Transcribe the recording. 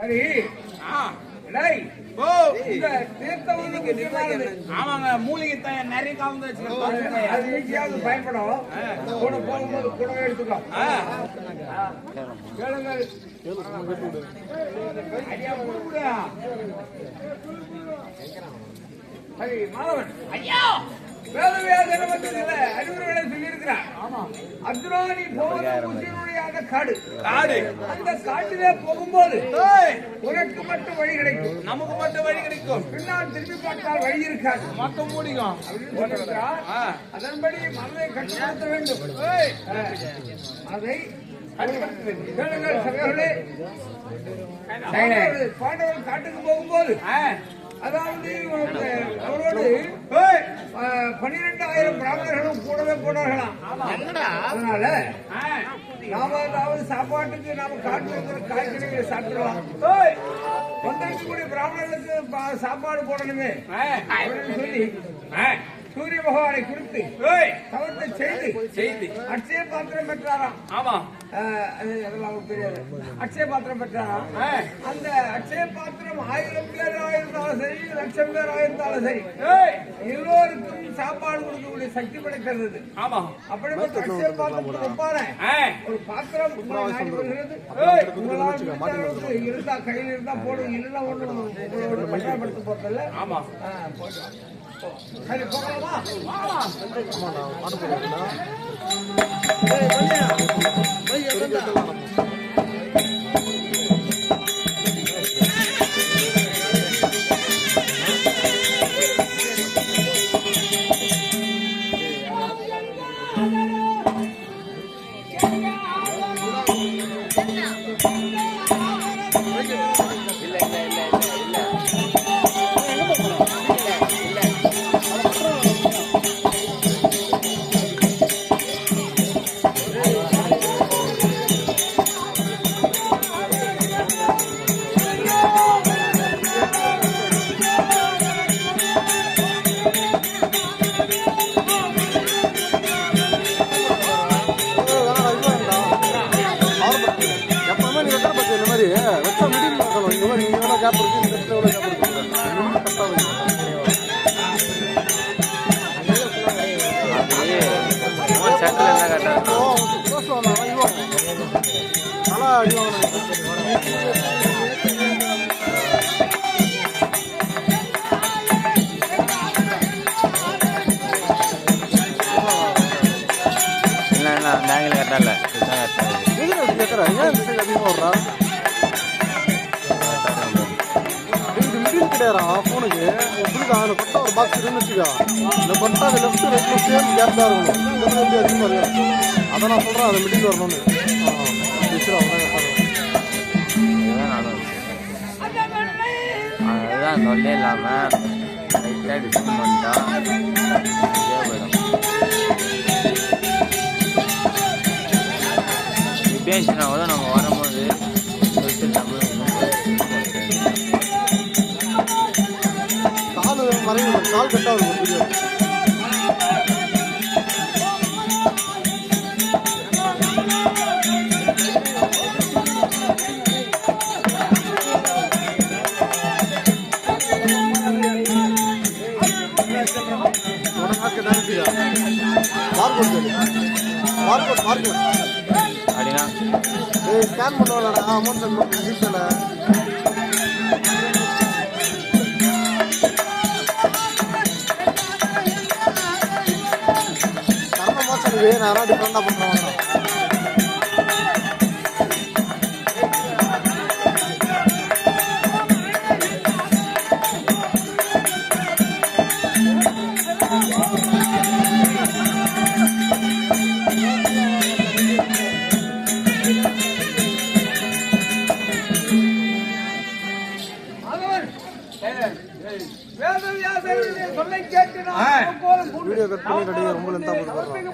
சரி. ஆமாங்க, மூலிகை நிறைய கலந்து வச்சுக்கோங்க, பயன்படும். கூட போகும்போது கூட எடுத்துக்கோ. சரி மாதவன், ஐயா வேதவியாசன வந்ததில்லை, அறிவுரைகளை சொல்லியிருக்கிறார். அர்ஜுனானி போவதனுடைய அந்த காடு, அந்த காட்டிலே போகும்போது உனக்கு மட்டும் வழி கிடைக்கும், நமக்கு மட்டும் வழி கிடைக்கும். பின்னால் திரும்பி பார்த்தால் வழி இருக்காது, மொத்தம் மூடிக்கும். அதன்படி மனதை கட்டுப்படுத்த வேண்டும். அதை பாண்டவர்கள் காட்டுக்கு போகும்போது, அதாவது அவரோடு 12,000 பிராமணர்களும் கூடவே போனார்களாம். அதனால நாம அதாவது சாப்பாட்டுக்கு நாம காட்டு இருக்கிற காய்கறிகளை சாப்பிடலாம். வந்திருக்கக்கூடிய பிராமணர்களுக்கு சாப்பாடு போடணுமே அப்படின்னு சொல்லி சூரிய பகவானை குறித்து தவத்தை செய்து அட்சய பாத்திரம் பெற்றாராம். ஆமா, அதெல்லாம் தெரியாது. அட்சய பாத்திரம் பெற்றாராம். அந்த அட்சய பாத்திரம் 1000 பேர் ஆயிருந்தாலும் சரி, 1,00,000 பேர் ஆயிருந்தாலும் சரி, எல்லோருக்கும் சாப்பாடு கொடுக்கக்கூடிய சக்தி படைக்கிறது. ஆமா, அப்படிப்பட்ட அட்சய பாத்திரத்துக்கு ஒப்பான ஒரு பாத்திரம் வருகிறது. இருந்தா கையில் இருந்தா போடுங்க, இல்லைன்னா ஒண்ணு பட்டாப்படுத்த போறதில்ல. ஆமா, சரி போகலாமா? போனுக்கு ஒரு பாக்ஸ் இருந்துச்சுக்கா, இந்த பட்டா அது லெஃப்ட் ரைட்ல சேம் கேப் தான் இருக்கணும். இந்த மாதிரி அதிகமாக இருக்கு. அதை நான் சொல்றேன், அதை மிடில் வரணும்னு. அதுதான் சொல்லே இல்லாம லைட்டா டிஸ்கவுண்ட் பண்ணிட்டா பேசினா கூட நம்ம வரும்போது கால் கட்டாவது அப்படின்னா ஸ்கேன் பண்ணுவாங்க அமௌண்ட் ஜிபேல நான் டிஃபரெண்டா பண்றேன். சொல்லை கேட்டு வீடியோ கட் பண்ணி ரொம்ப லென்த்தா போட்டு